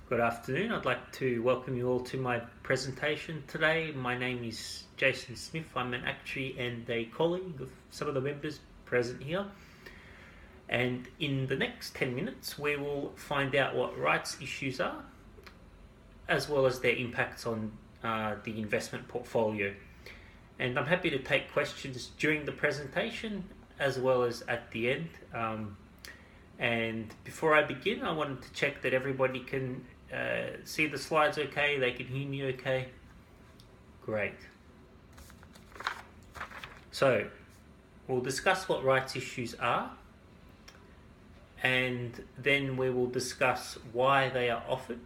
Good afternoon. I'd like to welcome you all to my presentation today. My name is Jason Smith. I'm an actuary and a colleague of some of the members present here. And in the next 10 minutes, we will find out what rights issues are, as well as their impacts on the investment portfolio. And I'm happy to take questions during the presentation as well as at the end. And before I begin, I wanted to check that everybody can see the slides okay, they can hear me okay. Great. So, we'll discuss what rights issues are, and then we will discuss why they are offered,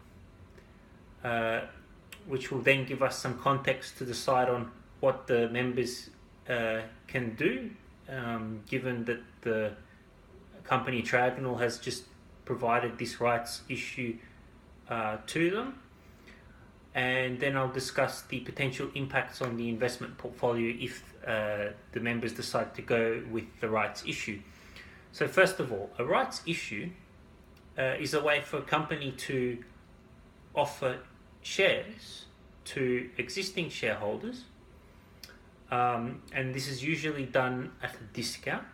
which will then give us some context to decide on what the members can do, given that the company tribunal has just provided this rights issue to them. And then I'll discuss the potential impacts on the investment portfolio if the members decide to go with the rights issue. So first of all, a rights issue is a way for a company to offer shares to existing shareholders, and this is usually done at a discount.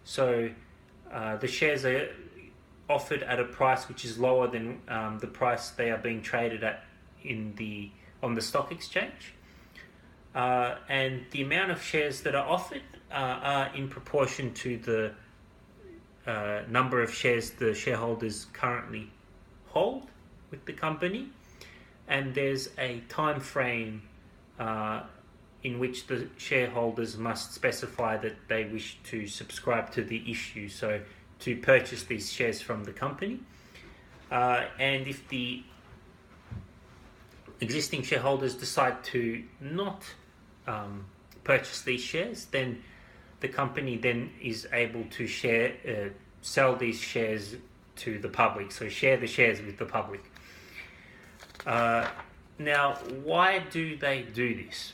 So the shares are offered at a price which is lower than the price they are being traded at on the stock exchange. And the amount of shares that are offered are in proportion to the number of shares the shareholders currently hold with the company. And there's a time frame in which the shareholders must specify that they wish to subscribe to the issue, so to purchase these shares from the company. And if the existing shareholders decide to not purchase these shares, then the company then is able to sell these shares to the public, so share the shares with the public. Now, why do they do this?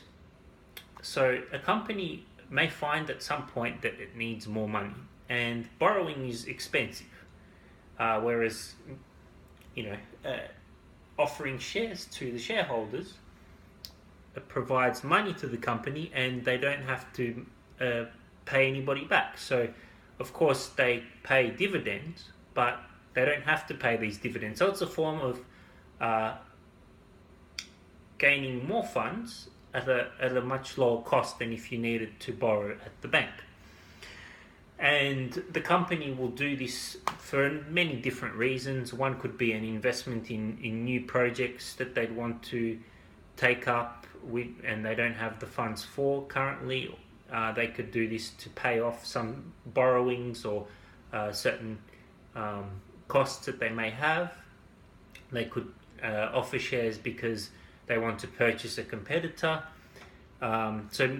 So a company may find at some point that it needs more money, and borrowing is expensive, whereas offering shares to the shareholders provides money to the company, and they don't have to pay anybody back. So of course they pay dividends, but they don't have to pay these dividends. So it's a form of gaining more funds at a much lower cost than if you needed to borrow at the bank. And the company will do this for many different reasons. One could be an investment in new projects that they'd want to take up and they don't have the funds for currently. They could do this to pay off some borrowings or certain costs that they may have. They could offer shares because they want to purchase a competitor. So,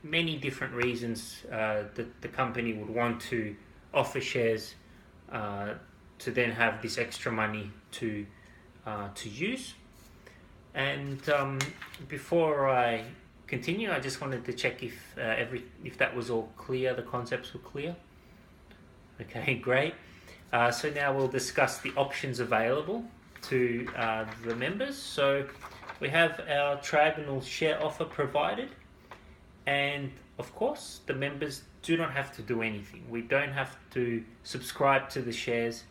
many different reasons that the company would want to offer shares to then have this extra money to use. And before I continue, I just wanted to check if that was all clear, the concepts were clear. Okay, great. So now we'll discuss the options available to the members. So we have our tribunal share offer provided, and of course the members do not have to do anything. We don't have to subscribe to the shares.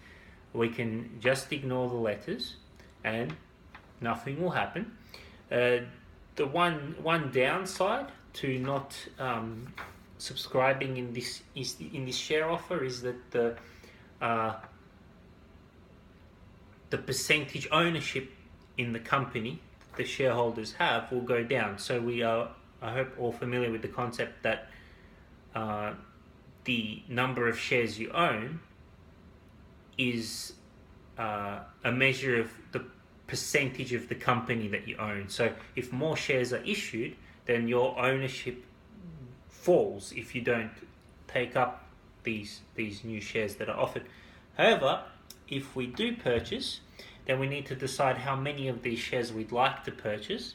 We can just ignore the letters and nothing will happen. The one downside to not subscribing in this share offer is that the percentage ownership in the company the shareholders have will go down. So we are, I hope, all familiar with the concept that the number of shares you own is a measure of the percentage of the company that you own. So if more shares are issued, then your ownership falls if you don't take up these new shares that are offered. However, if we do purchase, then we need to decide how many of these shares we'd like to purchase.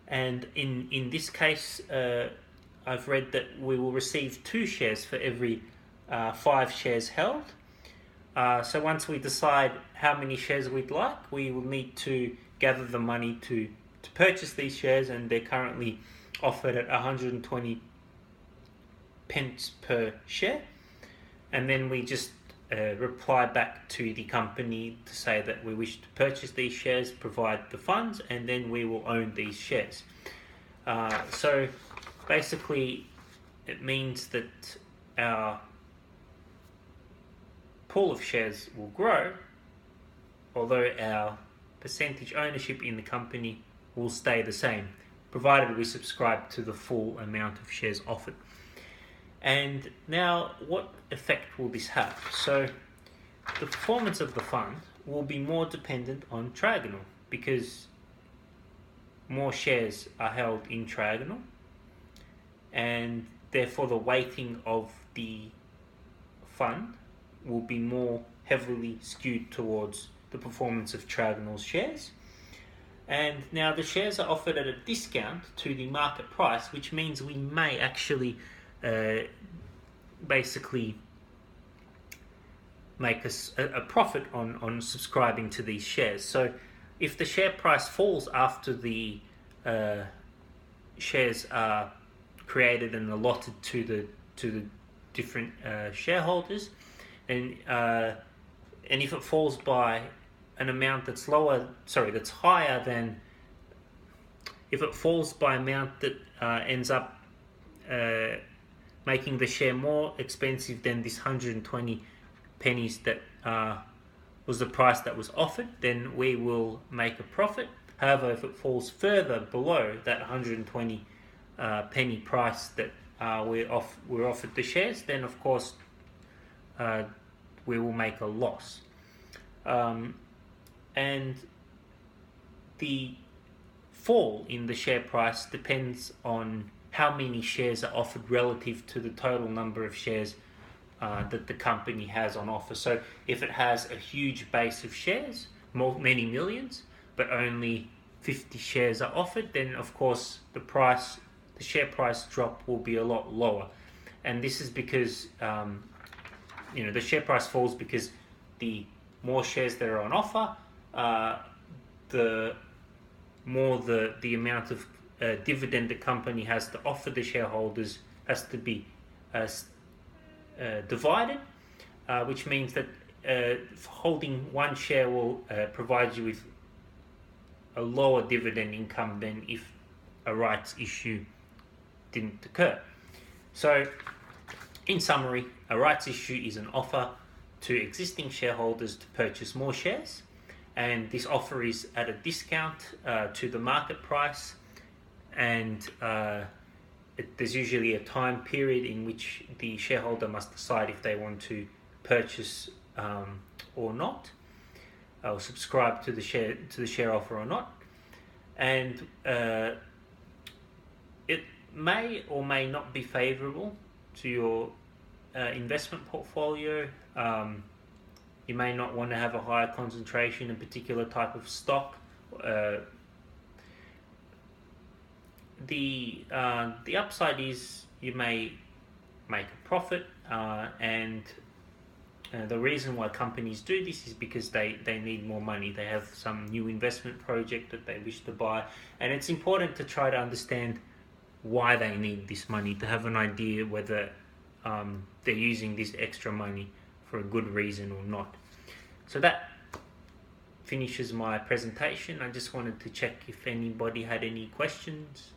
And in this case, I've read that we will receive 2 shares for every 5 shares held, So once we decide how many shares we'd like, we will need to gather the money to purchase these shares, and they're currently offered at 120 pence per share. And then we just reply back to the company to say that we wish to purchase these shares, provide the funds, and then we will own these shares. So basically it means that our pool of shares will grow, although our percentage ownership in the company will stay the same, provided we subscribe to the full amount of shares offered. And now, what effect will this have? So the performance of the fund will be more dependent on Triagonal, because more shares are held in Triagonal, and therefore the weighting of the fund will be more heavily skewed towards the performance of Triagonal's shares. And now the shares are offered at a discount to the market price, which means we may actually basically make a profit on subscribing to these shares. So if the share price falls after the shares are created and allotted to the different shareholders, and if it falls by an amount that's higher than, if it falls by an amount that ends up making the share more expensive than this 120 pennies that was the price that was offered, then we will make a profit. However, if it falls further below that 120 penny price that we're offered the shares, then of course we will make a loss. And the fall in the share price depends on how many shares are offered relative to the total number of shares that the company has on offer. So if it has a huge base of shares, many millions, but only 50 shares are offered, then of course the share price drop will be a lot lower. And this is because the share price falls because the more shares that are on offer, the more the amount of dividend the company has to offer the shareholders has to be divided, which means that holding one share will provide you with a lower dividend income than if a rights issue didn't occur. So in summary, a rights issue is an offer to existing shareholders to purchase more shares, and this offer is at a discount to the market price, and there's usually a time period in which the shareholder must decide if they want to purchase or not, or subscribe to the share offer or not. And it may or may not be favorable to your investment portfolio. You may not want to have a higher concentration in a particular type of stock. The upside is you may make a profit, and the reason why companies do this is because they need more money. They have some new investment project that they wish to buy, and it's important to try to understand why they need this money, to have an idea whether they're using this extra money for a good reason or not. So that finishes my presentation. I just wanted to check if anybody had any questions.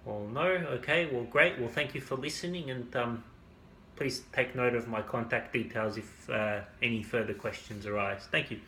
Well, no? Okay, well, great. Well, thank you for listening, and please take note of my contact details if any further questions arise. Thank you.